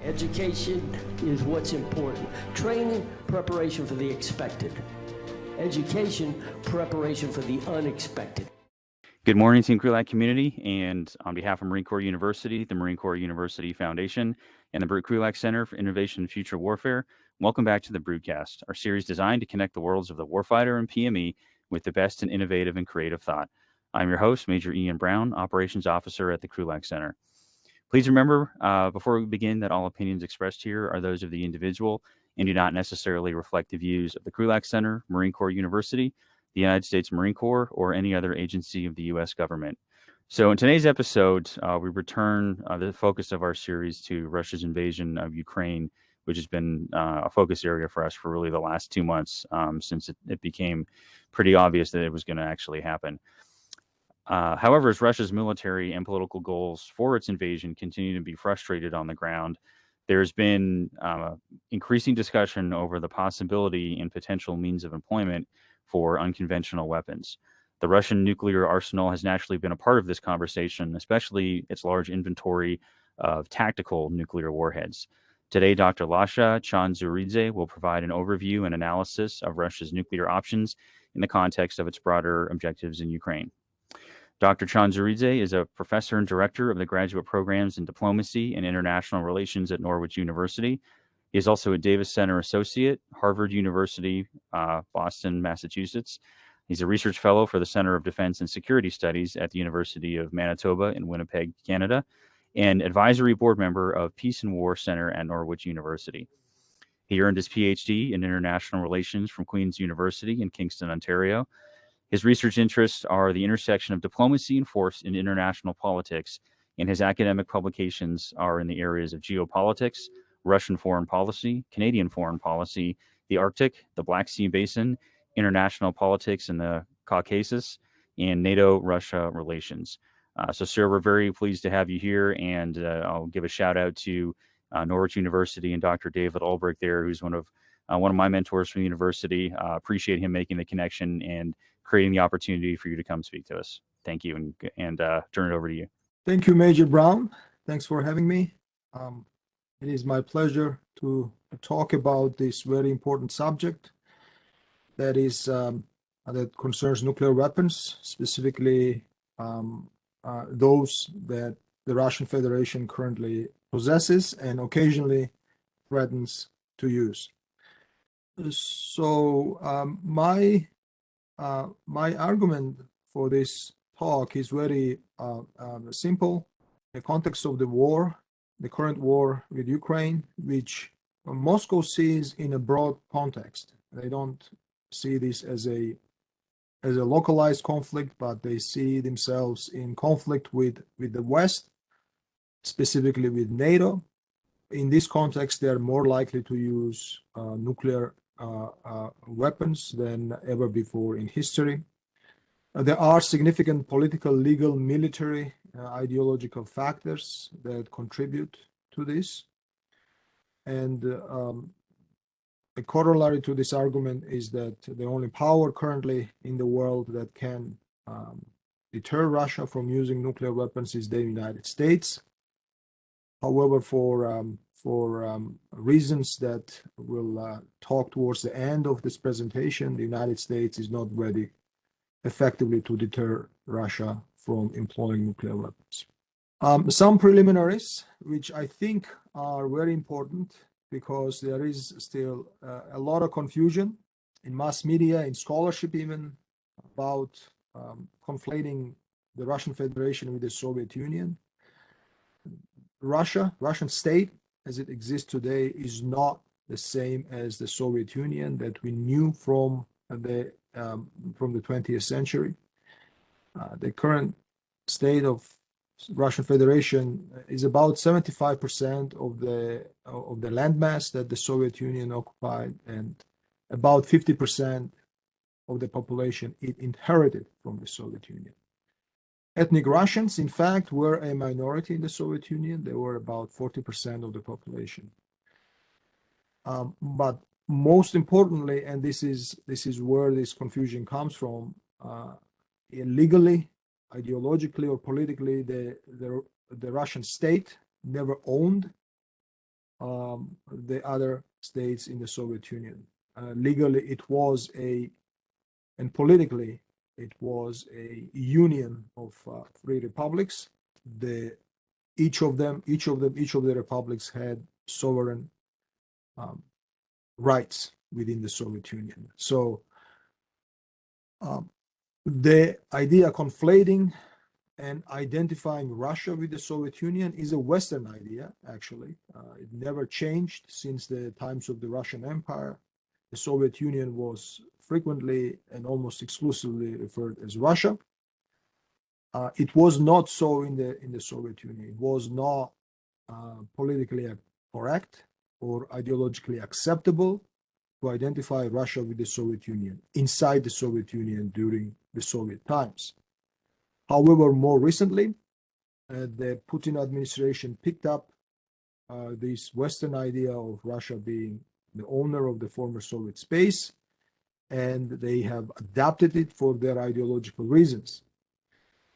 Education is what's important. Training, preparation for the expected. Education, preparation for the unexpected. Good morning, Team Krulak community, and on behalf of Marine Corps University, the Marine Corps University Foundation, and the Krulak Center for Innovation and Future Warfare, welcome back to the Broadcast, our series designed to connect the worlds of the warfighter and PME with the best in innovative and creative thought. I'm your host, Major Ian Brown, Operations Officer at the Krulak Center. Please remember, before we begin, that all opinions expressed here are those of the individual and do not necessarily reflect the views of the Krulak Center, Marine Corps University, the United States Marine Corps, or any other agency of the U.S. government. So in today's episode, we return the focus of our series to Russia's invasion of Ukraine, which has been a focus area for us for really the last 2 months since it became pretty obvious that it was going to actually happen. However, as Russia's military and political goals for its invasion continue to be frustrated on the ground, there's been increasing discussion over the possibility and potential means of employment for unconventional weapons. The Russian nuclear arsenal has naturally been a part of this conversation, especially its large inventory of tactical nuclear warheads. Today, Dr. Lasha Tchantouridzé will provide an overview and analysis of Russia's nuclear options in the context of its broader objectives in Ukraine. Dr. Tchantouridzé is a professor and director of the graduate programs in diplomacy and international relations at Norwich University. He is also a Davis Center Associate, Harvard University, Boston, Massachusetts. He's a research fellow for the Center of Defense and Security Studies at the University of Manitoba in Winnipeg, Canada, and advisory board member of Peace and War Center at Norwich University. He earned his PhD in international relations from Queen's University in Kingston, Ontario. His research interests are the intersection of diplomacy and force in international politics, and his academic publications are in the areas of geopolitics, Russian foreign policy, Canadian foreign policy, the Arctic, the Black Sea Basin, international politics in the Caucasus, and NATO-Russia relations. So, sir, we're very pleased to have you here, and I'll give a shout out to Norwich University and Dr. David Ulbrich there, who's one of my mentors from the university. Appreciate him making the connection and creating the opportunity for you to come speak to us. Thank you, and turn it over to you. Thank you, Major Brown. Thanks for having me. It is my pleasure to talk about this very important subject that is that concerns nuclear weapons, specifically those that the Russian Federation currently possesses and occasionally threatens to use. So my argument for this talk is very simple. The context of the war, the current war with Ukraine, which Moscow sees in a broad context. They don't see this as a localized conflict, but they see themselves in conflict with the West, specifically with NATO. In this context, they are more likely to use nuclear weapons than ever before in history. There are significant political, legal, military, ideological factors that contribute to this. And a corollary to this argument is that the only power currently in the world that can deter Russia from using nuclear weapons is the United States. However, for reasons that we'll talk towards the end of this presentation, the United States is not ready effectively to deter Russia from employing nuclear weapons. Some preliminaries, which I think are very important because there is still a lot of confusion in mass media, in scholarship even, about conflating the Russian Federation with the Soviet Union. Russian state, as it exists today, is not the same as the Soviet Union that we knew from the 20th century. The current state of Russian Federation is about 75% of the landmass that the Soviet Union occupied, and about 50% of the population it inherited from the Soviet Union. Ethnic Russians, in fact, were a minority in the Soviet Union. They were about 40% of the population. But most importantly, and this is where this confusion comes from, legally, ideologically, or politically, the Russian state never owned the other states in the Soviet Union. Legally, it was and politically, it was a union of three republics. Each of the republics had sovereign rights within the Soviet Union. So the idea conflating and identifying Russia with the Soviet Union is a Western idea, actually. It never changed since the times of the Russian Empire. The Soviet Union was frequently and almost exclusively referred as Russia. It was not so in the Soviet Union. It was not politically correct or ideologically acceptable to identify Russia with the Soviet Union inside the Soviet Union during the Soviet times. However, more recently, the Putin administration picked up this Western idea of Russia being the owner of the former Soviet space, and they have adapted it for their ideological reasons.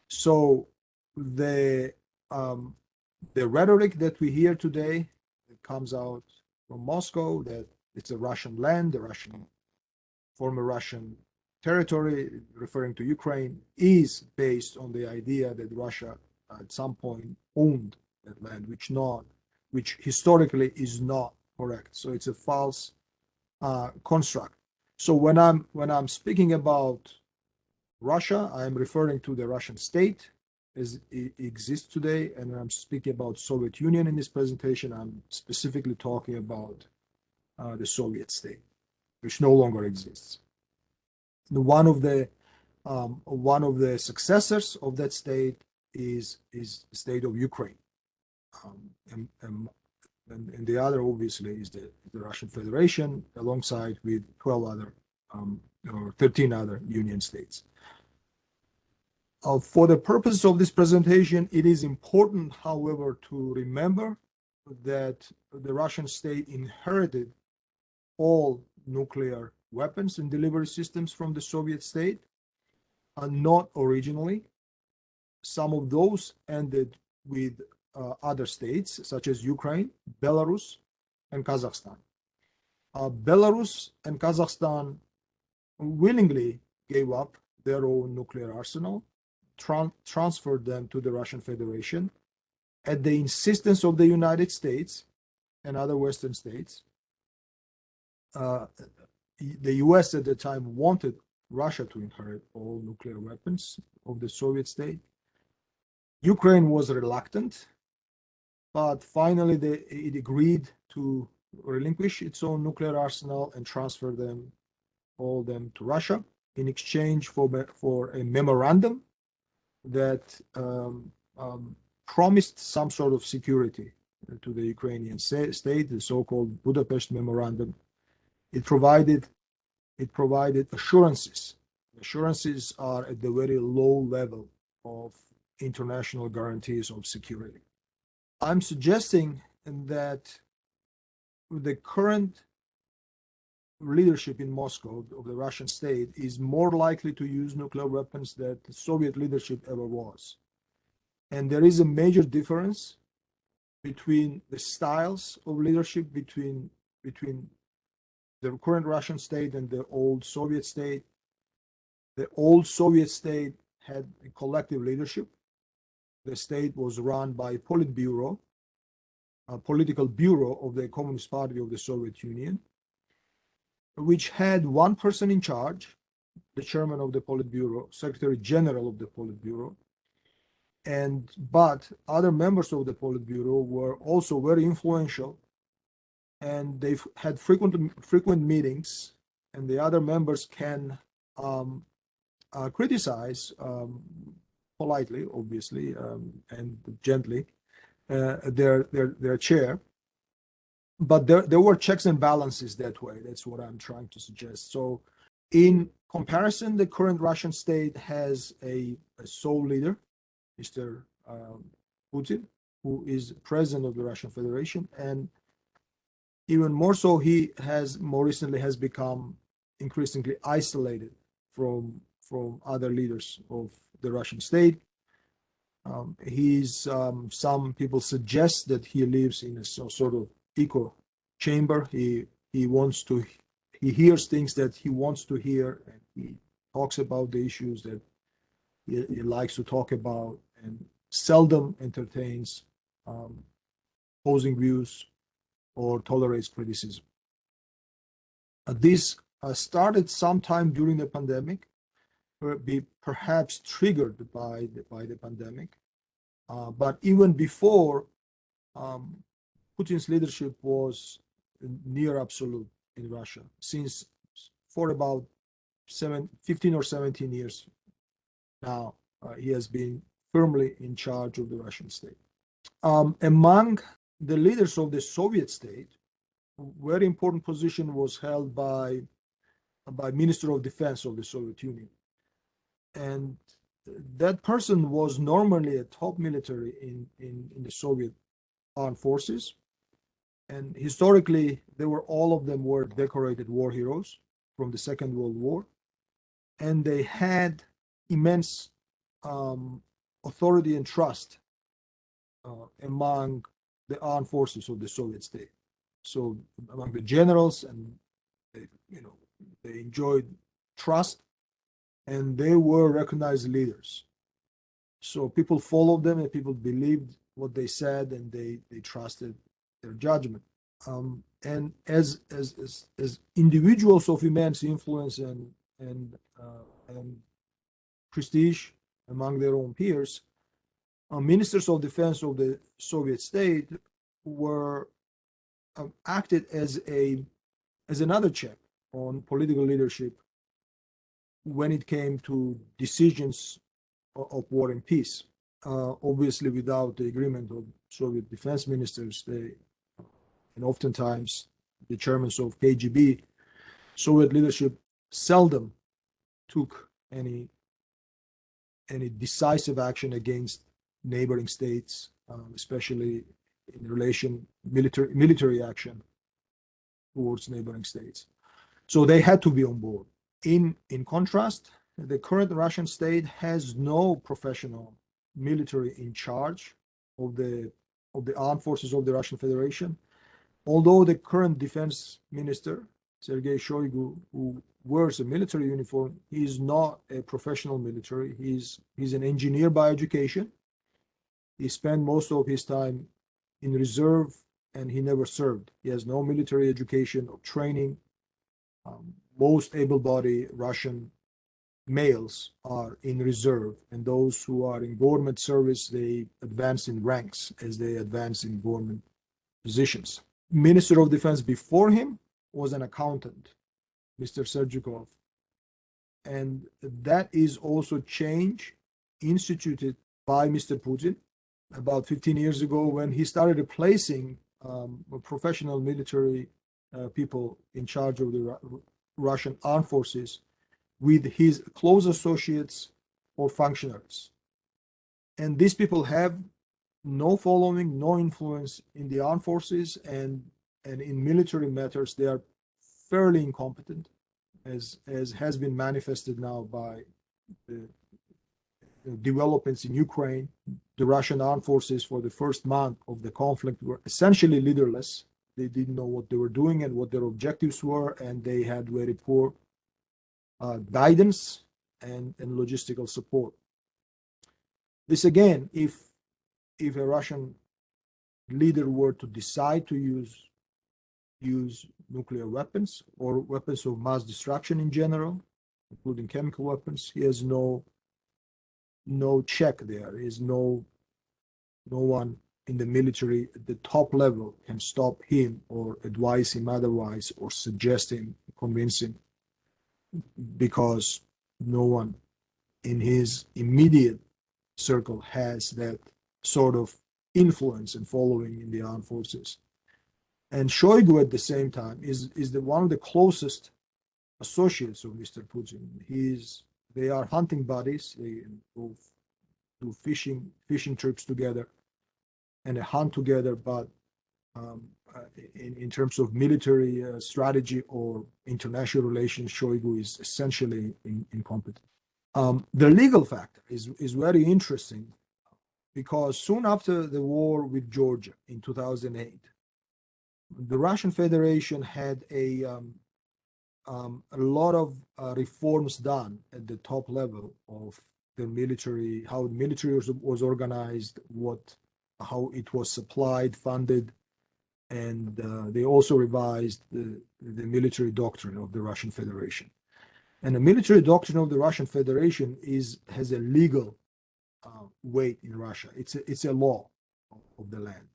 So the rhetoric that we hear today that comes out from Moscow, that it's a Russian land, the former Russian territory, referring to Ukraine, is based on the idea that Russia at some point owned that land, which historically is not correct. So it's a false construct. So when I'm speaking about Russia, I'm referring to the Russian state as it exists today, and when I'm speaking about Soviet Union in this presentation, I'm specifically talking about the Soviet state, which no longer exists. One of the successors of that state is the state of Ukraine, and the other obviously is the Russian Federation, alongside with 12 other or 13 other union states. For the purpose of this presentation, it is important, however, to remember that the Russian state inherited all nuclear weapons and delivery systems from the Soviet state, not originally. Some of those ended with other states, such as Ukraine, Belarus, and Kazakhstan. Belarus and Kazakhstan willingly gave up their own nuclear arsenal, transferred them to the Russian Federation at the insistence of the United States and other Western states. The US at the time wanted Russia to inherit all nuclear weapons of the Soviet state. Ukraine was reluctant, but finally it agreed to relinquish its own nuclear arsenal and transfer all them to Russia in exchange for a memorandum that promised some sort of security to the Ukrainian state, the so-called Budapest Memorandum. It provided assurances. Assurances are at the very low level of international guarantees of security. I'm suggesting that the current leadership in Moscow of the Russian state is more likely to use nuclear weapons than the Soviet leadership ever was. And there is a major difference between the styles of leadership between the current Russian state and the old Soviet state. The old Soviet state had a collective leadership. The state was run by Politburo, a political bureau of the Communist Party of the Soviet Union, which had one person in charge, the chairman of the Politburo, Secretary General of the Politburo, but other members of the Politburo were also very influential, and they've had frequent meetings, and the other members can criticize politely, obviously, and gently their chair. But there were checks and balances that way. That's what I'm trying to suggest. So in comparison, the current Russian state has a sole leader, Mr. Putin, who is president of the Russian Federation, and even more so, he has more recently has become increasingly isolated from other leaders of the Russian state. Some people suggest that he lives in a sort of echo chamber. He hears things that he wants to hear, and he talks about the issues that he likes to talk about, and seldom entertains opposing views or tolerates criticism. This started sometime during the pandemic, perhaps triggered by the pandemic, but even before, Putin's leadership was near absolute in Russia, since for about 15 or 17 years now, he has been firmly in charge of the Russian state. Among the leaders of the Soviet state, a very important position was held by Minister of Defense of the Soviet Union. And that person was normally a top military in the Soviet armed forces. And historically, all of them were decorated war heroes from the Second World War. And they had immense authority and trust among the armed forces of the Soviet state. So among the generals, and they enjoyed trust, and they were recognized leaders. So people followed them, and people believed what they said, and they trusted their judgment. And as individuals of immense influence and prestige among their own peers, ministers of defense of the Soviet state were acted as another check on political leadership when it came to decisions of war and peace. Obviously, without the agreement of Soviet defense ministers, and oftentimes the chairmen of KGB, Soviet leadership seldom took any decisive action against neighboring states, especially in relation military action towards neighboring states. So they had to be on board. In contrast, the current Russian state has no professional military in charge of the armed forces of the Russian Federation. Although the current defense minister, Sergei Shoigu, who wears a military uniform, he is not a professional military. He's an engineer by education. He spent most of his time in reserve, and he never served. He has no military education or training. Most able-bodied Russian males are in reserve, and those who are in government service, they advance in ranks as they advance in government positions. Minister of Defense before him was an accountant, Mr. Sergikov. And that is also change instituted by Mr. Putin about 15 years ago, when he started replacing professional military people in charge of the Russian armed forces with his close associates or functionaries. And these people have no following, no influence in the armed forces, and in military matters, they are fairly incompetent, as has been manifested now by the developments in Ukraine. The Russian armed forces for the first month of the conflict were essentially leaderless. They didn't know what they were doing and what their objectives were, and they had very poor guidance and logistical support. This again, if a Russian leader were to decide to use nuclear weapons or weapons of mass destruction in general, including chemical weapons, he has no check there. There is no one in the military at the top level can stop him or advise him otherwise or suggest him, convince him, because no one in his immediate circle has that sort of influence and following in the armed forces. And Shoigu at the same time is one of the closest associates of Mr. Putin. They are hunting buddies. They both do fishing trips together and they hunt together, but in terms of military strategy or international relations, Shoigu is essentially incompetent. The legal factor is very interesting, because soon after the war with Georgia in 2008, the Russian Federation had a lot of reforms done at the top level of the military, how the military was organized, how it was supplied, funded, and they also revised the military doctrine of the Russian Federation. And the military doctrine of the Russian Federation has a legal weight in Russia. It's a law of the land.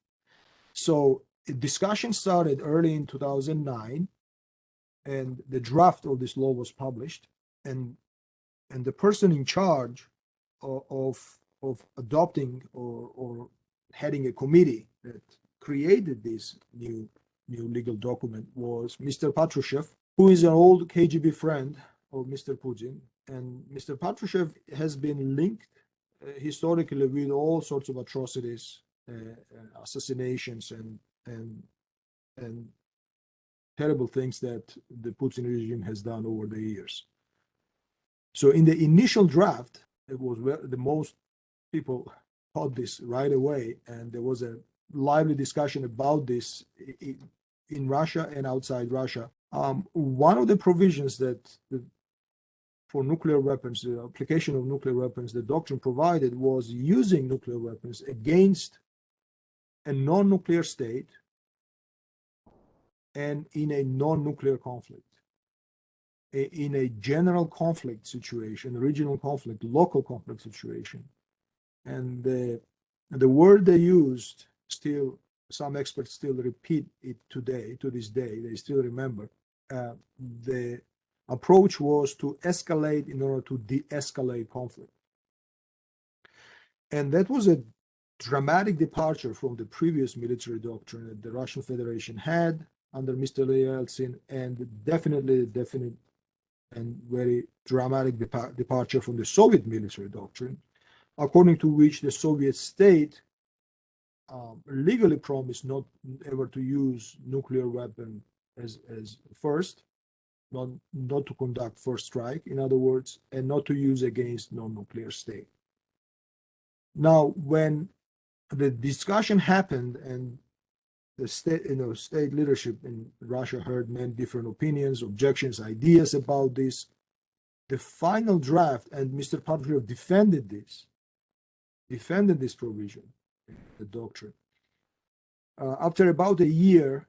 So a discussion started early in 2009, and the draft of this law was published, and the person in charge of adopting or heading a committee that created this new legal document was Mr. Patrushev, who is an old KGB friend of Mr. Putin. And Mr. Patrushev has been linked historically with all sorts of atrocities, assassinations, and terrible things that the Putin regime has done over the years. So in the initial draft, it was where the most people caught this right away, and there was a lively discussion about this in Russia and outside Russia. One of the provisions that for nuclear weapons, the application of nuclear weapons, the doctrine provided was using nuclear weapons against a non-nuclear state and in a non-nuclear conflict. In a general conflict situation, regional conflict, local conflict situation. And the word they used, still, some experts still repeat it today, to this day, they still remember. The approach was to escalate in order to de-escalate conflict. And that was a dramatic departure from the previous military doctrine that the Russian Federation had under Mr. Yeltsin, and definitely and very dramatic departure from the Soviet military doctrine, according to which the Soviet state legally promised not ever to use nuclear weapon as first, not to conduct first strike, in other words, and not to use against non-nuclear state. Now, when the discussion happened and the state leadership in Russia heard many different opinions, objections, ideas about this, the final draft, and Mr. Patrushev defended this provision, the doctrine. After about a year,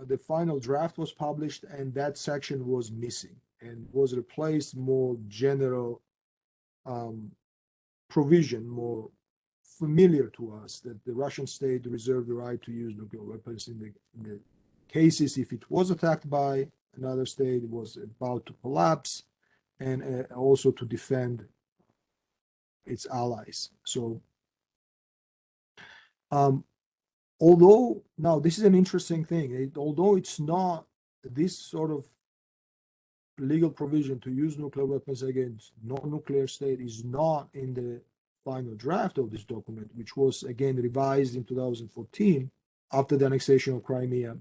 the final draft was published, and that section was missing and was replaced more general provision, more familiar to us, that the Russian state reserved the right to use nuclear weapons in the cases if it was attacked by another state, it was about to collapse, and also to defend its allies. So, although now this is an interesting thing, although it's not this sort of legal provision to use nuclear weapons against non-nuclear state is not in the final draft of this document, which was again revised in 2014 after the annexation of Crimea,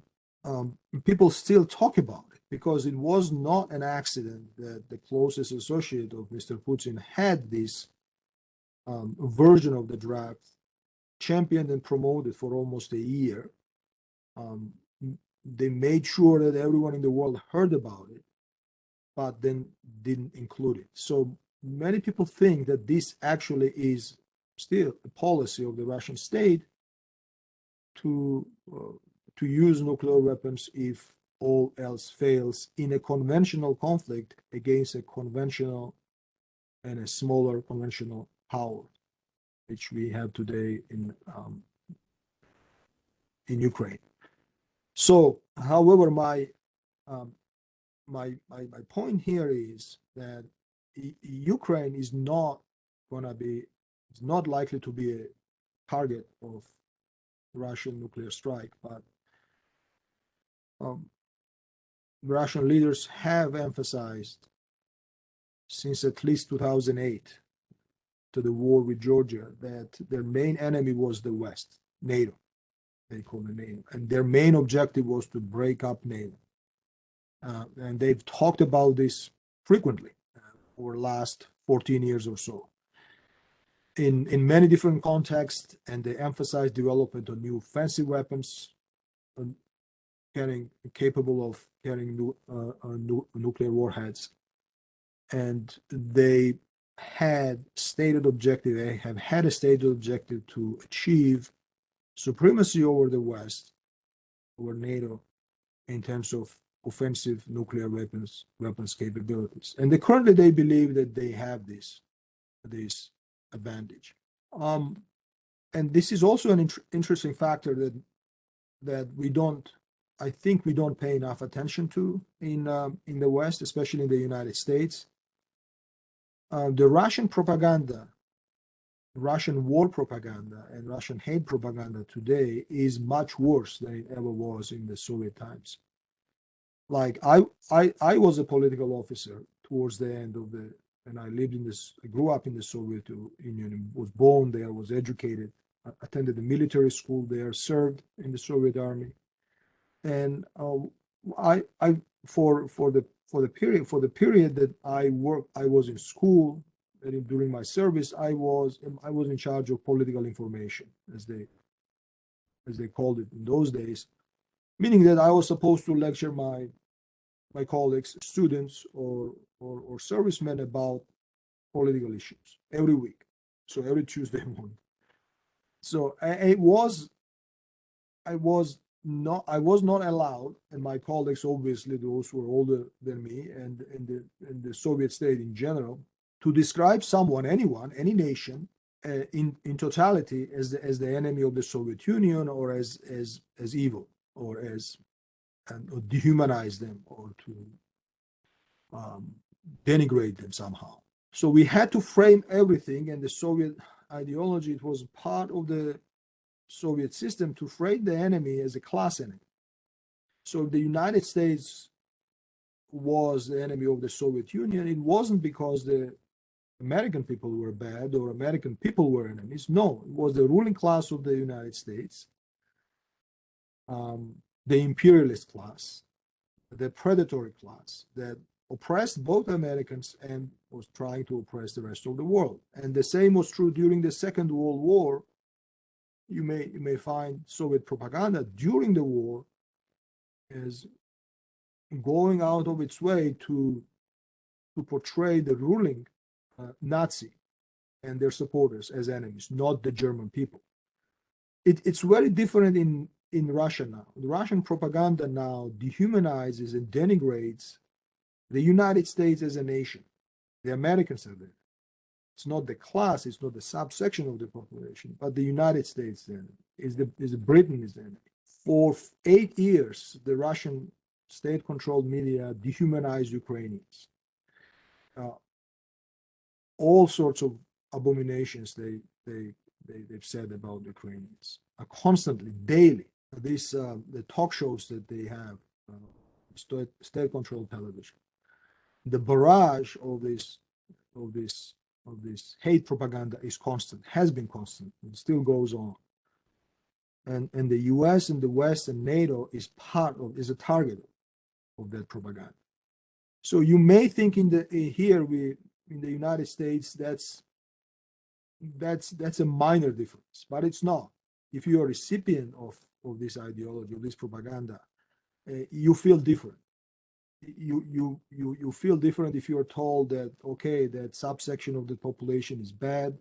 people still talk about it because it was not an accident that the closest associate of Mr. Putin had this version of the draft championed and promoted for almost a year. They made sure that everyone in the world heard about it, but then didn't include it. So many people think that this actually is still a policy of the Russian state to use nuclear weapons if all else fails in a conventional conflict against a conventional and a smaller conventional power, which we have today in Ukraine. So, however, my point here is that Ukraine is not likely to be a target of Russian nuclear strike, but Russian leaders have emphasized since at least 2008 to the war with Georgia that their main enemy was the West, NATO. They call it NATO, and their main objective was to break up NATO. And they've talked about this frequently over the last 14 years or so in many different contexts, and they emphasize development of new offensive weapons, capable of carrying nuclear warheads, and they have had a stated objective to achieve supremacy over the West, over NATO, in terms of offensive nuclear weapons capabilities. And currently they believe that they have this advantage. And this is also an interesting factor that I think we don't pay enough attention to in the West, especially in the United States. The Russian propaganda, Russian war propaganda, and Russian hate propaganda today is much worse than it ever was in the Soviet times. Like I was a political officer towards the end of and I grew up in the Soviet Union, was born there, was educated, attended the military school there, served in the Soviet Army, and for the period that I was in school, and during my service, I was in charge of political information, as they called it in those days, meaning that I was supposed to lecture my colleagues, students, or servicemen about political issues every week. So every Tuesday morning. So I was not allowed, and my colleagues, obviously those who were older than me, and in the Soviet state in general, to describe someone, anyone, any nation, in totality as the enemy of the Soviet Union, or as evil, or or dehumanize them, or to denigrate them somehow. So we had to frame everything, and the Soviet ideology, it was part of the Soviet system to frame the enemy as a class enemy. So if the United States was the enemy of the Soviet Union, it wasn't because the American people were bad or American people were enemies. No, it was the ruling class of the United States, the imperialist class, the predatory class that oppressed both Americans and was trying to oppress the rest of the world. And the same was true during the Second World War. You may find Soviet propaganda during the war as going out of its way to portray the ruling Nazi and their supporters as enemies, not the German people. It's very different in Russia now. The Russian propaganda now dehumanizes and denigrates the United States as a nation. The Americans are there. It's not the class, it's not the subsection of the population, but the United States is Britain is the enemy. For 8 years, the Russian state-controlled media dehumanized Ukrainians. All sorts of abominations they've said about Ukrainians, constantly, daily. The talk shows that they have, state-controlled television. The barrage of this hate propaganda is constant, has been constant, and still goes on. And the U.S. and the West and NATO is a target of that propaganda. So you may think in the United States that's a minor difference, but it's not. If you're a recipient of this ideology, of this propaganda, you feel different. You feel different if you're told that, okay, that subsection of the population is bad,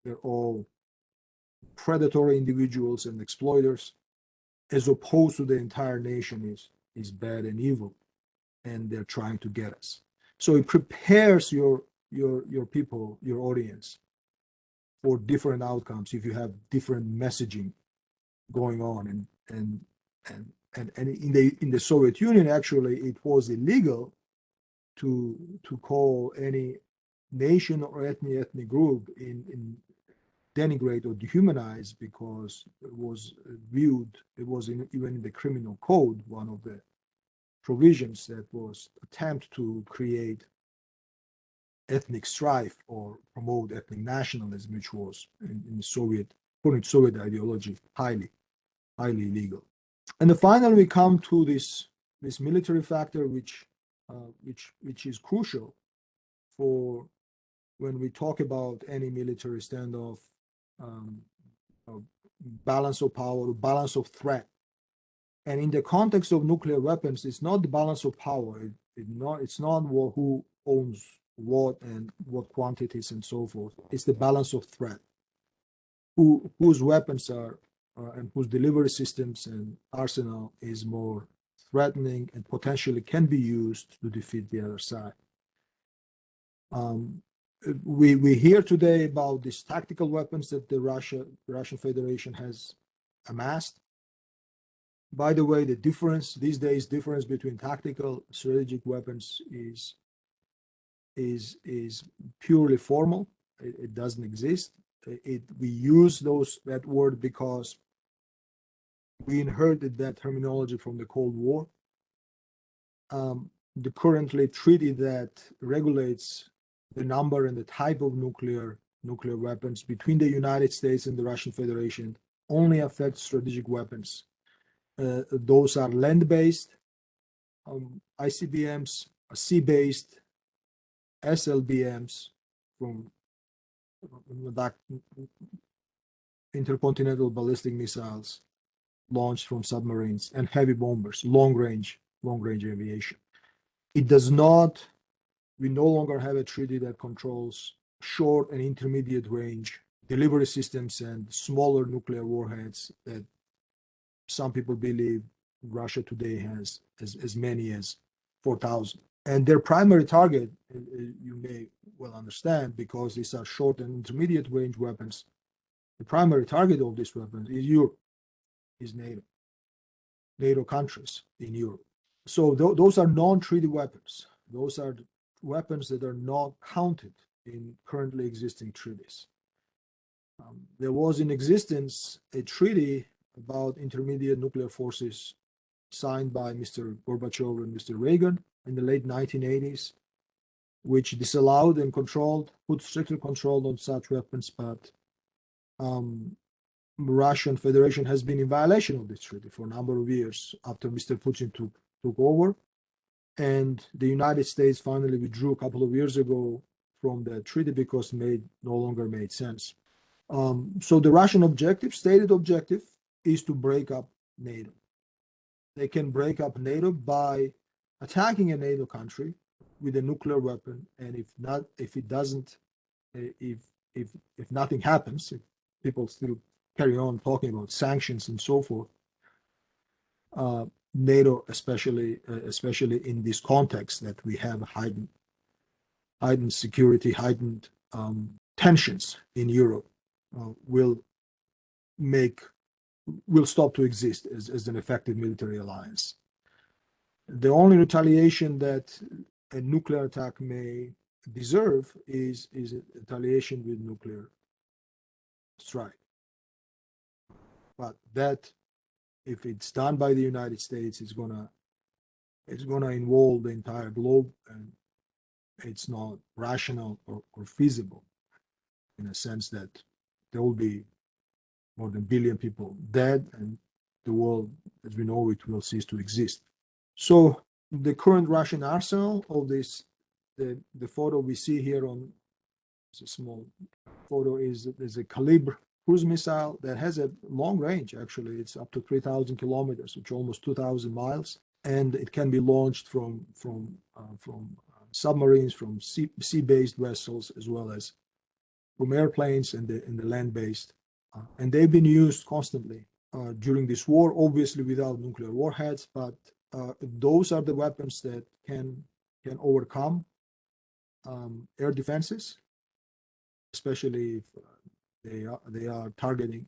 they're all predatory individuals and exploiters, as opposed to the entire nation is bad and evil, and they're trying to get us. So it prepares your people, your audience, for different outcomes if you have different messaging going on. And in the Soviet Union, actually, it was illegal to call any nation or ethnic group in denigrate or dehumanize, because it was viewed, even in the criminal code, one of the provisions that was attempt to create ethnic strife or promote ethnic nationalism, which was in the Soviet, according to Soviet ideology, highly illegal. And then finally, we come to this military factor, which is crucial for when we talk about any military standoff, balance of power, balance of threat. And in the context of nuclear weapons, it's not the balance of power. It's not who owns what and what quantities and so forth. It's the balance of threat. Whose weapons are and whose delivery systems and arsenal is more threatening and potentially can be used to defeat the other side. We hear today about these tactical weapons that the Russian Federation has amassed. By the way, the difference these days, difference between tactical strategic weapons is purely formal. It doesn't exist. We use that word because we inherited that terminology from the Cold War. The currently treaty that regulates the number and the type of nuclear weapons between the United States and the Russian Federation only affects strategic weapons. Those are land-based ICBMs, sea-based SLBMs from intercontinental ballistic missiles launched from submarines, and heavy bombers, long-range aviation. It does not. We no longer have a treaty that controls short and intermediate range delivery systems and smaller nuclear warheads that some people believe Russia today has as many as 4,000. And their primary target, you may well understand, because these are short and intermediate range weapons, the primary target of these weapons is Europe, is NATO countries in Europe. So those are non-treaty weapons. Those are weapons that are not counted in currently existing treaties. There was in existence a treaty about intermediate nuclear forces signed by Mr. Gorbachev and Mr. Reagan in the late 1980s, which disallowed and put stricter control on such weapons, but Russian Federation has been in violation of this treaty for a number of years after Mr. Putin took over. And the United States finally withdrew a couple of years ago from the treaty because it no longer made sense. So the Russian stated objective, is to break up NATO. They can break up NATO by attacking a NATO country with a nuclear weapon, and if nothing happens, if people still carry on talking about sanctions and so forth, NATO, especially in this context that we have heightened security, heightened tensions in Europe, will stop to exist as an effective military alliance. The only retaliation that a nuclear attack may deserve is retaliation with nuclear strike. But that, if it's done by the United States, it's gonna involve the entire globe, and it's not rational or feasible, in a sense that there will be more than 1 billion people dead, and the world as we know it will cease to exist. So the current Russian arsenal of this, the photo we see here on, it's a small photo, is a Kalibr cruise missile that has a long range. Actually, it's up to 3,000 kilometers, which is almost 2,000 miles, and it can be launched from submarines, from sea-based vessels, as well as from airplanes and the land-based. And they've been used constantly during this war, obviously without nuclear warheads, but those are the weapons that can overcome air defenses, especially if they are targeting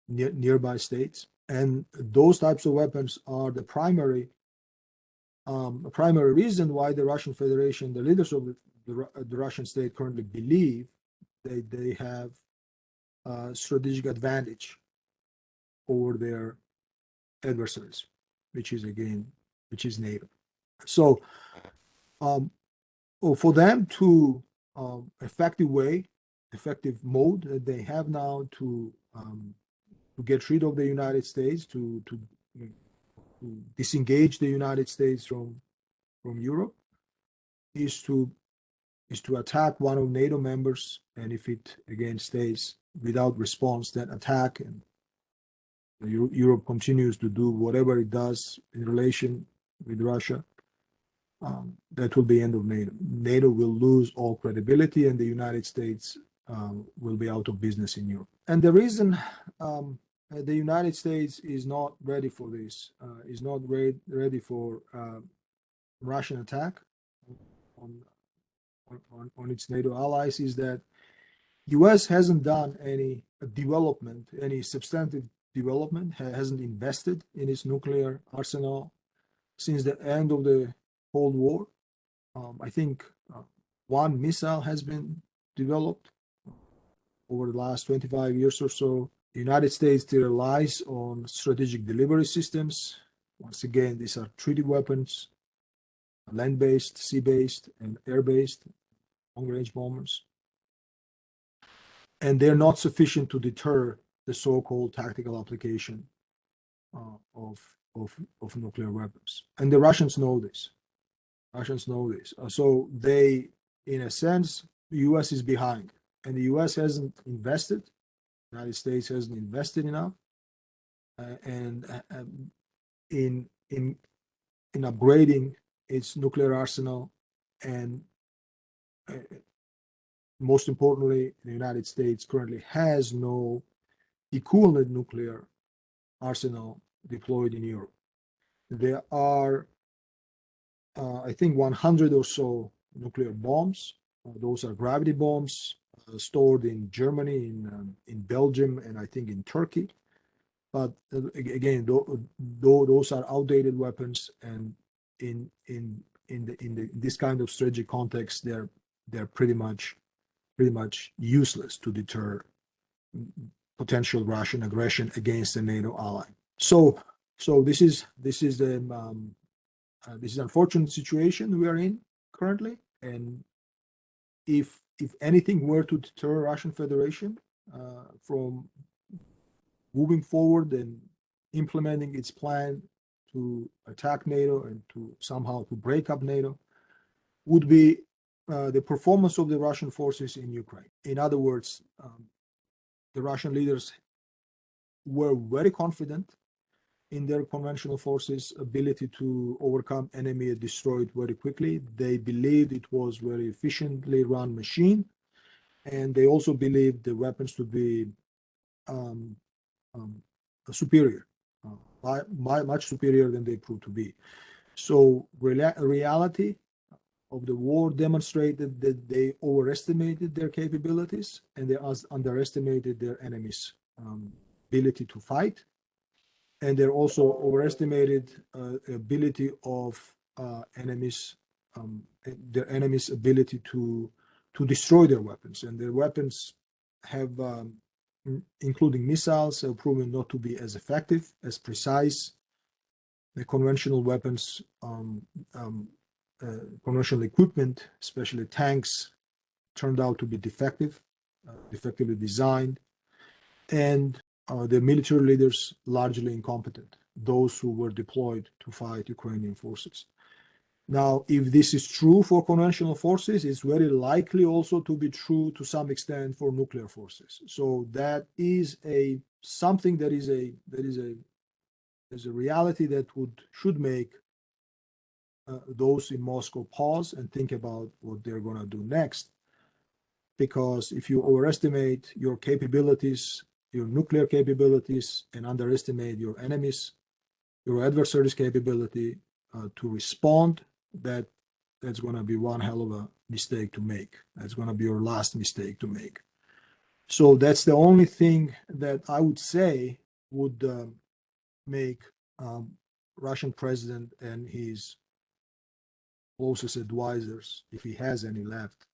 nearby states. And those types of weapons are the primary reason why the Russian Federation, the leaders of the Russian state, currently believe that they have strategic advantage over their adversaries, which is NATO. So for them to effective mode that they have now to get rid of the United States, to disengage the United States from Europe, is to attack one of NATO members, and if it again stays without response, then attack Europe continues to do whatever it does in relation with Russia, that will be the end of NATO. NATO will lose all credibility, and the United States will be out of business in Europe. And the reason the United States is not ready for this, is not ready for Russian attack on its NATO allies, is that U.S. hasn't done any development, any substantive development, hasn't invested in its nuclear arsenal since the end of the Cold War. I think one missile has been developed over the last 25 years or so. The United States still relies on strategic delivery systems. Once again, these are treaty weapons, land-based, sea-based, and air-based long-range bombers. And they're not sufficient to deter the so-called tactical application of nuclear weapons. And the Russians know this. So they, in a sense, the U.S. is behind, and the U.S. hasn't invested. The United States hasn't invested enough, and in upgrading its nuclear arsenal, and most importantly, the United States currently has no equivalent nuclear arsenal deployed in Europe. There are, I think, 100 or so nuclear bombs. Those are gravity bombs stored in Germany, in Belgium, and I think in Turkey. But again, those are outdated weapons, and in this kind of strategic context, they're pretty much useless to deter potential Russian aggression against a NATO ally. So this is an unfortunate situation we are in currently, and if anything were to deter Russian Federation from moving forward and implementing its plan to attack NATO and to somehow to break up NATO, would be the performance of the Russian forces in Ukraine. In other words, the Russian leaders were very confident in their conventional forces' ability to overcome enemy and destroy it very quickly. They believed it was very efficiently run machine, and they also believed the weapons to be superior, much superior than they proved to be. So reality of the war demonstrated that they overestimated their capabilities, and they underestimated their enemies' ability to fight. And they're also overestimated ability of enemies, their enemies' ability to destroy their weapons. And their weapons have, including missiles, have proven not to be as effective, as precise. The conventional weapons, conventional equipment, especially tanks, turned out to be defective, defectively designed, and the military leaders largely incompetent, those who were deployed to fight Ukrainian forces. Now, if this is true for conventional forces, it's very likely also to be true to some extent for nuclear forces. So that is something that is a reality that should make those in Moscow pause and think about what they're going to do next. Because if you overestimate your capabilities, your nuclear capabilities, and underestimate your enemies, your adversaries' capability to respond, that's going to be one hell of a mistake to make. That's going to be your last mistake to make. So that's the only thing that I would say would make Russian president and his closest advisors, if he has any left,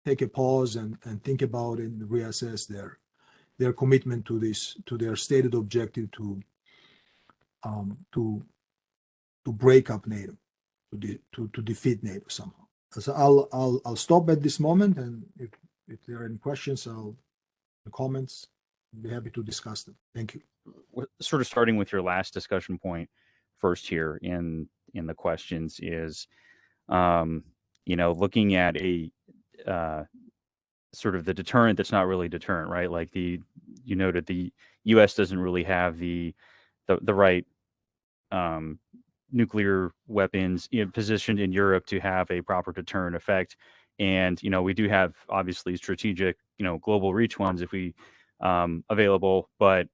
take a pause and think about it and reassess their commitment to this, to their stated objective to break up NATO, to defeat NATO somehow. So I'll stop at this moment, and if there are any questions, comments, I'll be happy to discuss them. Thank you. We're sort of starting with your last discussion point first here in the questions is, looking at a sort of the deterrent that's not really deterrent, right? Like you noted the U.S. doesn't really have the right nuclear weapons positioned in Europe to have a proper deterrent effect. And, we do have obviously strategic, global reach ones if we available, but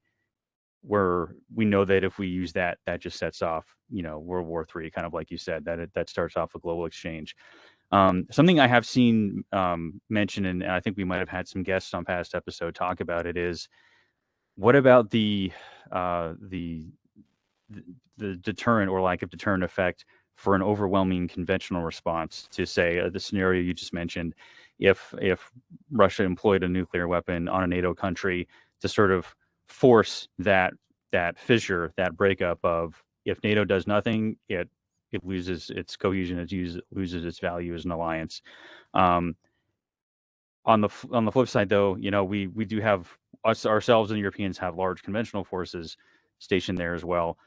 we know that if we use that just sets off, World War III, kind of like you said, that starts off a global exchange. Something I have seen mentioned, and I think we might have had some guests on past episode talk about it, is what about the deterrent or lack of deterrent effect for an overwhelming conventional response to, say, the scenario you just mentioned, if Russia employed a nuclear weapon on a NATO country to sort of force that fissure, that breakup of, if NATO does nothing, it loses its cohesion, it loses its value as an alliance. On the flip side, though, we do have ourselves and the Europeans have large conventional forces stationed there as well.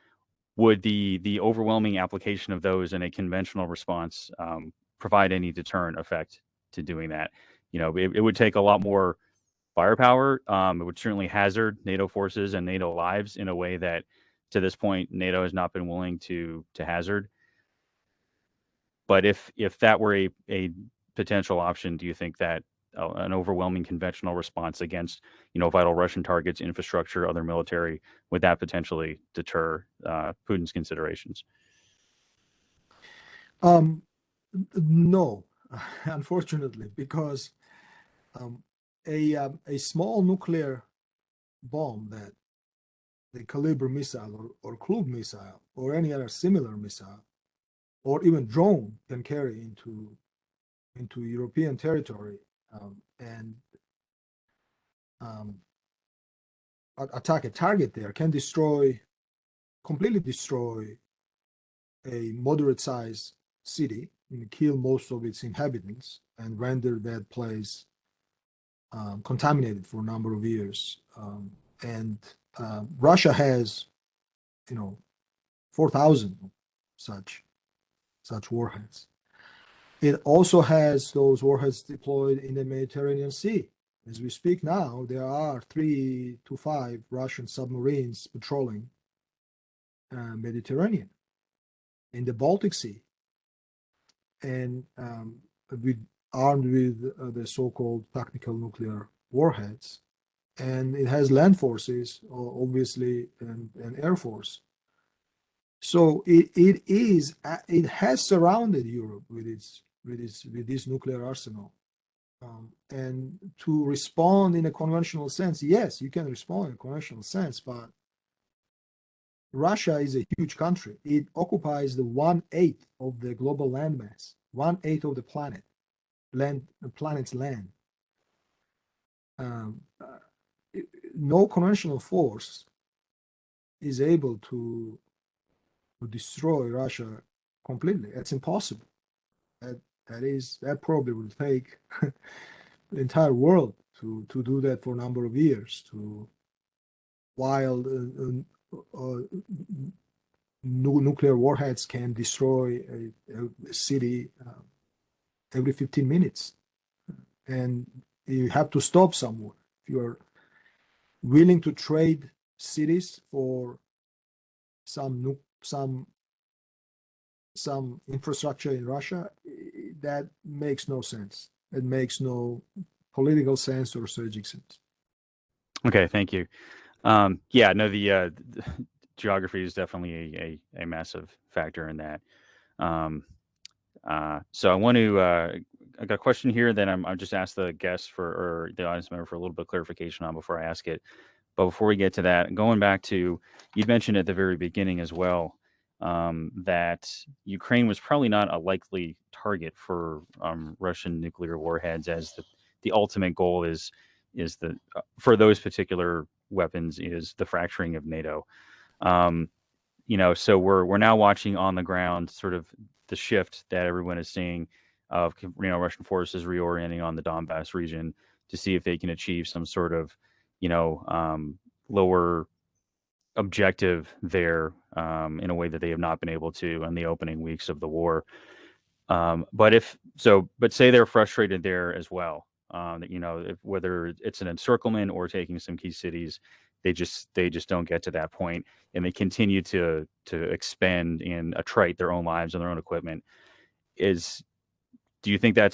Would the overwhelming application of those in a conventional response provide any deterrent effect to doing that? It would take a lot more firepower. It would certainly hazard NATO forces and NATO lives in a way that, to this point, NATO has not been willing to hazard. But if that were a potential option, do you think that an overwhelming conventional response against, vital Russian targets, infrastructure, other military, would that potentially deter Putin's considerations? No, unfortunately, because a small nuclear bomb, that the Caliber missile or Klub missile or any other similar missile or even drone can carry into European territory and attack a target there, can completely destroy a moderate-sized city and kill most of its inhabitants and render that place contaminated for a number of years. And Russia has, 4,000 such warheads. It also has those warheads deployed in the Mediterranean Sea. As we speak now, there are 3 to 5 Russian submarines patrolling Mediterranean, in the Baltic Sea, and armed with the so-called tactical nuclear warheads. And it has land forces, obviously, and air force. So it has surrounded Europe with this nuclear arsenal. And to respond in a conventional sense, yes, you can respond in a conventional sense, but Russia is a huge country. It occupies the 1/8 of the global landmass, 1/8 of the planet's land. No conventional force is able to destroy Russia completely. That's impossible. That probably will take the entire world to do that for a number of years. While nuclear warheads can destroy a city every 15 minutes, and you have to stop somewhere. If you're willing to trade cities for some infrastructure in Russia, that makes no sense. It makes no political sense or strategic sense. Okay, thank you. Yeah, no, the geography is definitely a massive factor in that. So I want to, I got a question here that I'm just asked the guest or the audience member for a little bit of clarification on before I ask it. But before we get to that, going back to, you mentioned at the very beginning as well, that Ukraine was probably not a likely target for Russian nuclear warheads, as the ultimate goal is the for those particular weapons is the fracturing of NATO. So we're now watching on the ground sort of the shift that everyone is seeing of Russian forces reorienting on the Donbass region to see if they can achieve some sort of lower objective there in a way that they have not been able to in the opening weeks of the war. But say they're frustrated there as well. that, whether it's an encirclement or taking some key cities, they just don't get to that point, and they continue to expend and attrite their own lives and their own equipment. Do you think that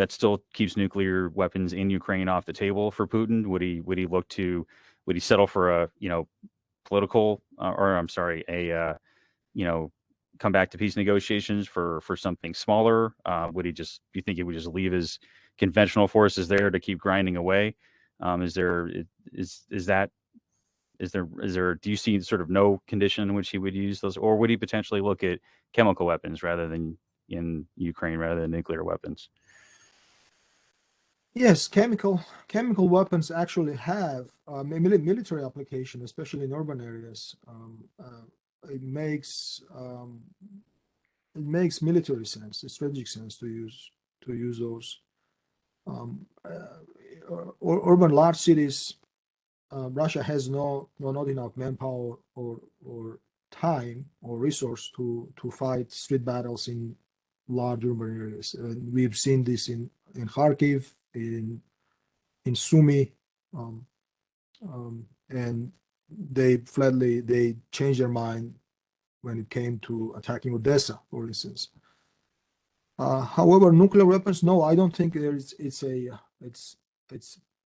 still keeps nuclear weapons in Ukraine off the table for Putin? Would he settle for a political or I'm sorry, come back to peace negotiations for something smaller? Do you think he would just leave his conventional forces there to keep grinding away? Do you see sort of no condition in which he would use those, or would he potentially look at chemical weapons rather than in Ukraine rather than nuclear weapons? Yes, chemical weapons actually have military application, especially in urban areas. It makes military sense, strategic sense to use those. Urban large cities, Russia has not enough manpower or time or resource to fight street battles in large urban areas. We've seen this in Kharkiv, in Sumy, and they changed their mind when it came to attacking Odessa, for instance. However, nuclear weapons, no, I don't think it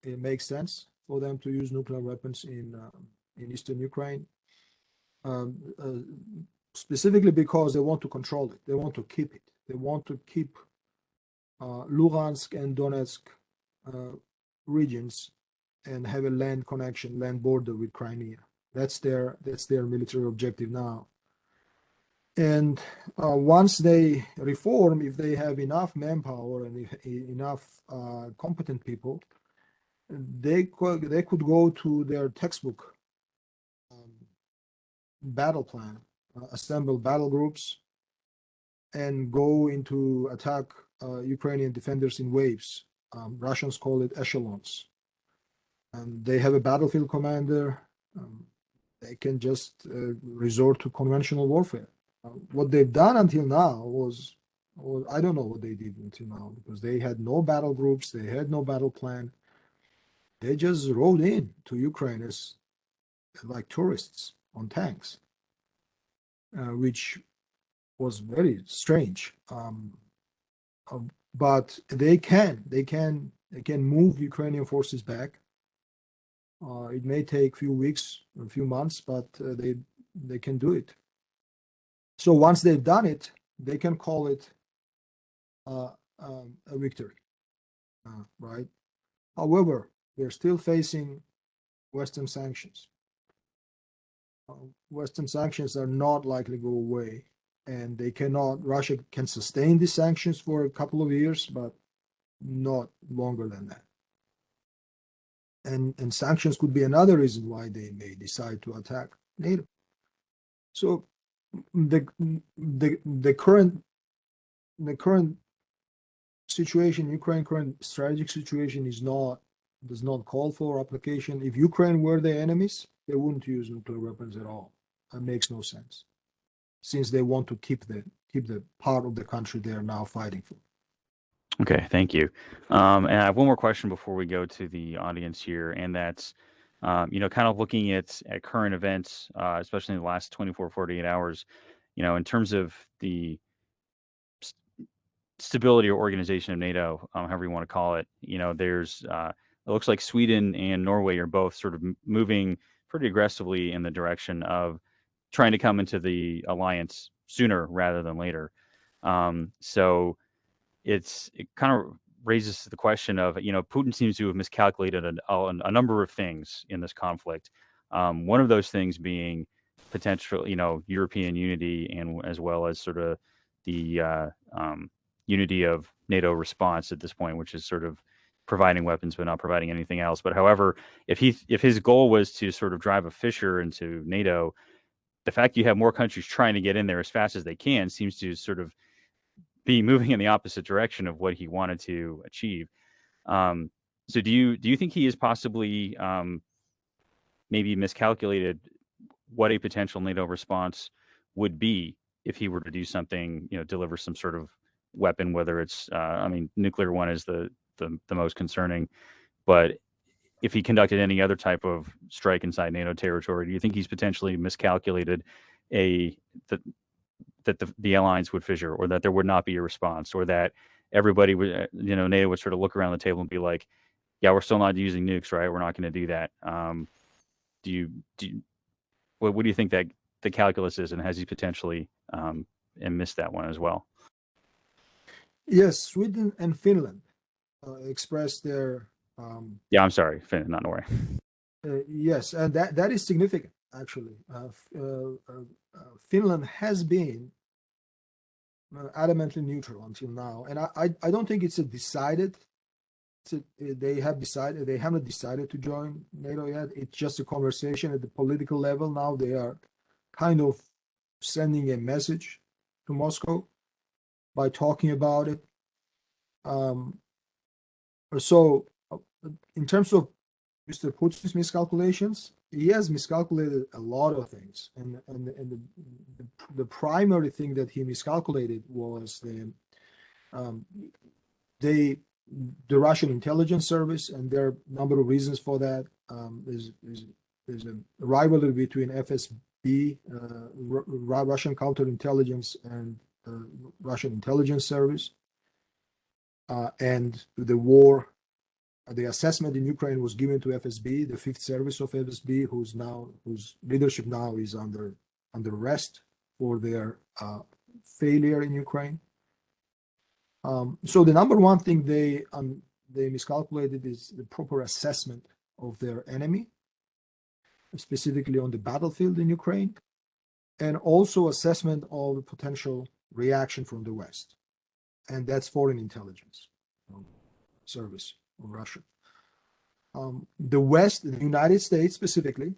makes sense for them to use nuclear weapons in eastern Ukraine, specifically because they want to control it. They want to keep it. They want to keep Luhansk and Donetsk regions and have a land connection, land border with Crimea. That's their military objective now. And once they reform, if they have enough manpower and enough competent people, they could go to their textbook battle plan, assemble battle groups, and go into attack Ukrainian defenders in waves. Russians call it echelons. And they have a battlefield commander. They can just resort to conventional warfare. What they've done until now was I don't know what they did until now, because they had no battle groups, they had no battle plan. They just rode in to Ukraine as like tourists on tanks, which was very strange. But they can move Ukrainian forces back. It may take a few weeks, a few months, but they can do it. So once they've done it, they can call it a victory, right? However, they're still facing Western sanctions. Western sanctions are not likely to go away, and Russia can sustain these sanctions for a couple of years, but not longer than that. And sanctions could be another reason why they may decide to attack NATO. So the current situation, Ukraine current strategic situation does not call for application. If Ukraine were the enemies, they wouldn't use nuclear weapons at all. That makes no sense, since they want to keep the part of the country they are now fighting for. Okay, thank you. And I have one more question before we go to the audience here, and that's, kind of looking at current events, especially in the last 24, 48 hours, in terms of the stability or organization of NATO, however you want to call it. There's it looks like Sweden and Norway are both sort of moving pretty aggressively in the direction of trying to come into the alliance sooner rather than later. So it kind of raises the question of, Putin seems to have miscalculated a number of things in this conflict. One of those things being potential, European unity, and as well as sort of the unity of NATO response at this point, which is sort of providing weapons but not providing anything else. But however, if his goal was to sort of drive a fissure into NATO, the fact you have more countries trying to get in there as fast as they can seems to sort of be moving in the opposite direction of what he wanted to achieve. So do you think he is possibly maybe miscalculated what a potential NATO response would be if he were to do something, deliver some sort of weapon, whether it's nuclear one is the the most concerning. But if he conducted any other type of strike inside NATO territory, do you think he's potentially miscalculated that the alliance would fissure, or that there would not be a response, or that everybody would, NATO would sort of look around the table and be like, yeah, we're still not using nukes, right? We're not going to do that. What do you think that the calculus is, and has he potentially and missed that one as well? Yes, Sweden and Finland expressed their. Yeah, I'm sorry, Finland, not Norway. Yes, and that is significant, actually. Finland has been adamantly neutral until now, and I don't think it's a decided. They haven't decided to join NATO yet. It's just a conversation at the political level. Now they are kind of sending a message to Moscow by talking about it. So in terms of Mr. Putin's miscalculations, he has miscalculated a lot of things, and the primary thing that he miscalculated was the Russian intelligence service, and there are a number of reasons for that. There's a rivalry between FSB, Russian counterintelligence, and Russian intelligence service, and the assessment in Ukraine was given to FSB, the fifth service of FSB, whose leadership now is under arrest for their failure in Ukraine. So the number one thing they miscalculated is the proper assessment of their enemy, specifically on the battlefield in Ukraine, and also assessment of the potential reaction from the West, and that's foreign intelligence service of Russia. The West, the United States specifically,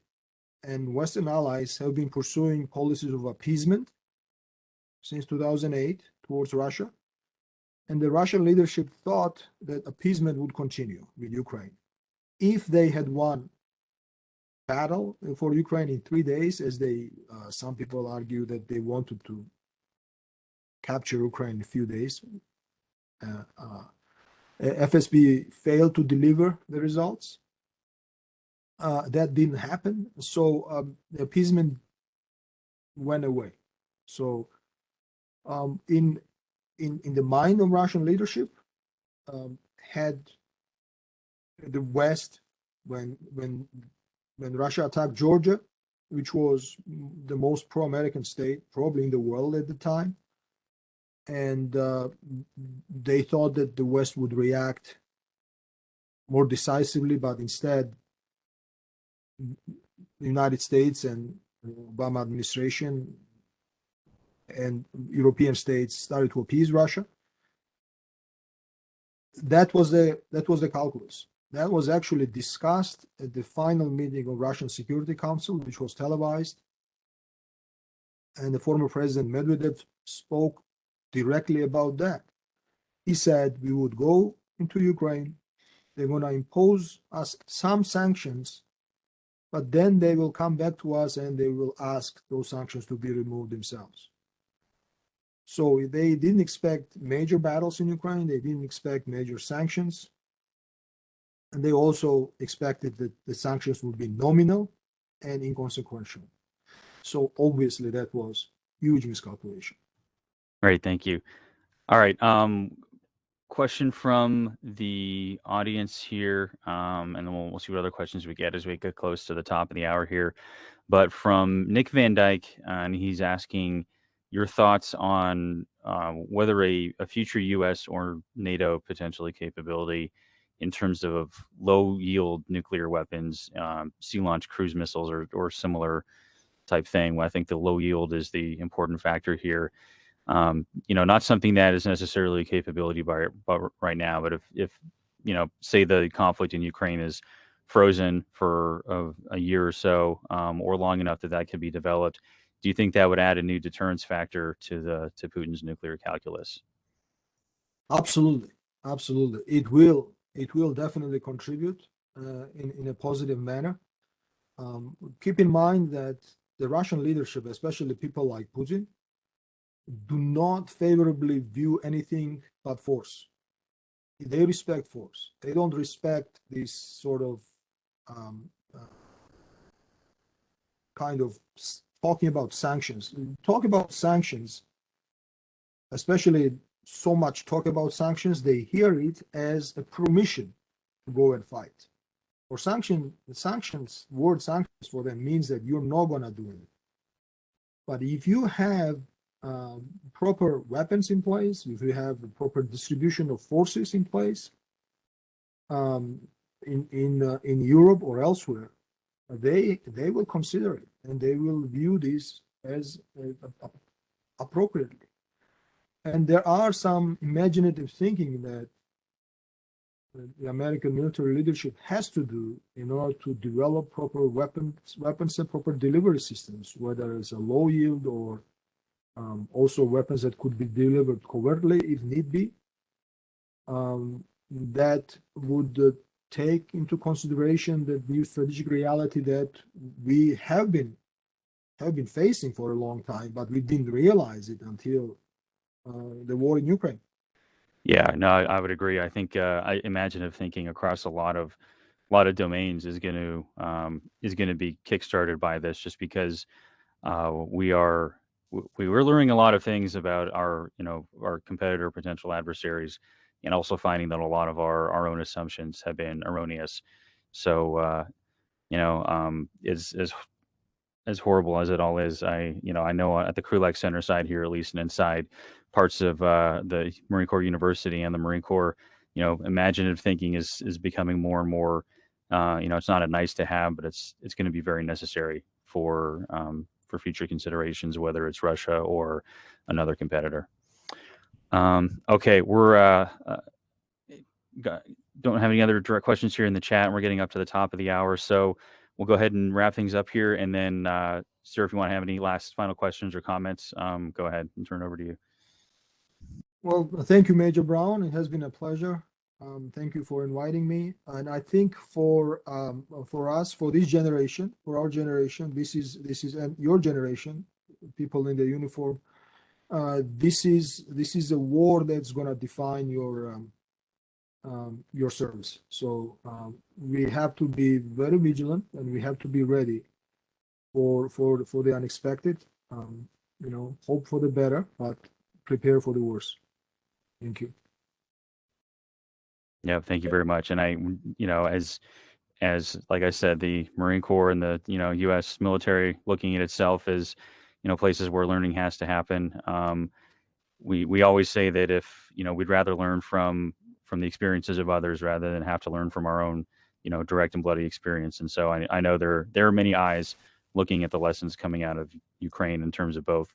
and Western allies have been pursuing policies of appeasement since 2008 towards Russia. And the Russian leadership thought that appeasement would continue with Ukraine. If they had won battle for Ukraine in 3 days, as some people argue that they wanted to capture Ukraine in a few days, FSB failed to deliver the results. That didn't happen, so the appeasement went away. So in the mind of Russian leadership, had the West, when Russia attacked Georgia, which was the most pro-American state probably in the world at the time, and they thought that the West would react more decisively, but instead the United States and Obama administration and European states started to appease Russia. That was the calculus. That was actually discussed at the final meeting of Russian Security Council, which was televised. And the former President Medvedev spoke directly about that. He said, we would go into Ukraine, they're going to impose us some sanctions, but then they will come back to us and they will ask those sanctions to be removed themselves. So they didn't expect major battles in Ukraine, they didn't expect major sanctions, and they also expected that the sanctions would be nominal and inconsequential. So obviously that was huge miscalculation. Great, thank you. All right, question from the audience here, and then we'll see what other questions we get as we get close to the top of the hour here. But from Nick Van Dyke, and he's asking your thoughts on whether a future U.S. or NATO potentially capability in terms of low-yield nuclear weapons, sea-launched cruise missiles, or similar type thing. I think the low yield is the important factor here. Not something that is necessarily a capability by right now, but if say the conflict in Ukraine is frozen for a year or so, or long enough that can be developed, do you think that would add a new deterrence factor to Putin's nuclear calculus? Absolutely. It will definitely contribute in a positive manner. Keep in mind that the Russian leadership, especially people like Putin, do not favorably view anything but force. they respect force. They don't respect this sort of kind of talking about sanctions. Talk about sanctions, especially so much talk about sanctions, they hear it as a permission to go and fight. Or sanctions, word sanctions for them means that you're not gonna do it. But if you have proper weapons in place, if you have the proper distribution of forces in place, in Europe or elsewhere, they will consider it and they will view this as appropriately. And there are some imaginative thinking that the American military leadership has to do in order to develop proper weapons and proper delivery systems, whether it's a low yield or also weapons that could be delivered covertly if need be. That would take into consideration the new strategic reality that we have been facing for a long time, but we didn't realize it until the war in Ukraine. Yeah, no, I would agree. I think imaginative thinking across a lot of domains is going to be kickstarted by this, just because we're learning a lot of things about our competitor, potential adversaries, and also finding that a lot of our own assumptions have been erroneous. So as horrible as it all is, I know at the Krulak Center side here, at least, and inside parts of the Marine Corps University and the Marine Corps, imaginative thinking is becoming more and more. It's not a nice to have, but it's going to be very necessary for future considerations, whether it's Russia or another competitor. Okay, we're don't have any other direct questions here in the chat, and we're getting up to the top of the hour, so we'll go ahead and wrap things up here. And then, sir, if you want to have any last final questions or comments, go ahead and turn it over to you. Well, thank you, Major Brown. It has been a pleasure. Thank you for inviting me. And I think for us, for this generation, for our generation, this is and your generation, people in the uniform. This is a war that's going to define your service. So we have to be very vigilant, and we have to be ready for the unexpected. Hope for the better, but prepare for the worst. Thank you. Yeah, thank you very much. And I, as like I said, the Marine Corps and the U.S. military looking at itself as places where learning has to happen. We always say that if we'd rather learn from the experiences of others rather than have to learn from our own direct and bloody experience. And so I know there are many eyes looking at the lessons coming out of Ukraine in terms of both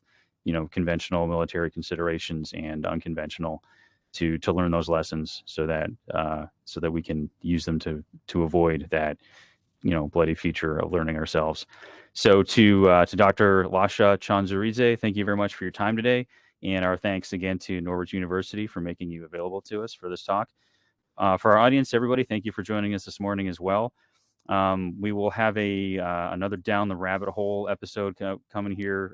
conventional military considerations and unconventional, to learn those lessons so that we can use them to avoid that bloody future of learning ourselves. So to Dr. Lasha Tchantouridzé, thank you very much for your time today. And our thanks again to Norwich University for making you available to us for this talk. For our audience, everybody, thank you for joining us this morning as well. We will have another Down the Rabbit Hole episode coming here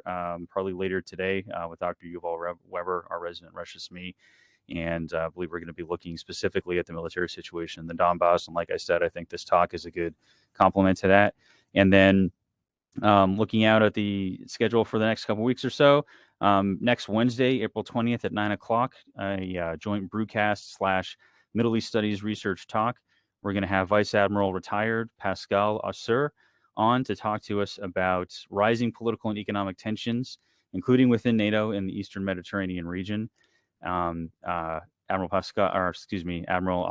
probably later today with Dr. Yuval Weber, our resident Russia SME. And I believe we're going to be looking specifically at the military situation in the Donbass. And like I said, I think this talk is a good complement to that. And then looking out at the schedule for the next couple weeks or so, next Wednesday, April 20th at 9 o'clock, a joint brewcast / Middle East Studies Research Talk. We're going to have Vice Admiral retired Pascal Assur on to talk to us about rising political and economic tensions, including within NATO in the Eastern Mediterranean region. Admiral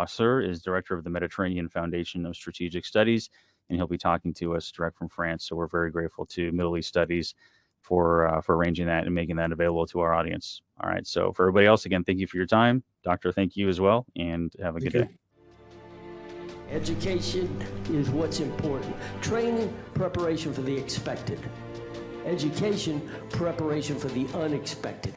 Assur is director of the Mediterranean Foundation of Strategic Studies, and he'll be talking to us direct from France. So we're very grateful to Middle East Studies for arranging that and making that available to our audience. All right. So for everybody else, again, thank you for your time. Doctor, thank you as well, and have a good day. Education is what's important. Training, preparation for the expected. Education, preparation for the unexpected.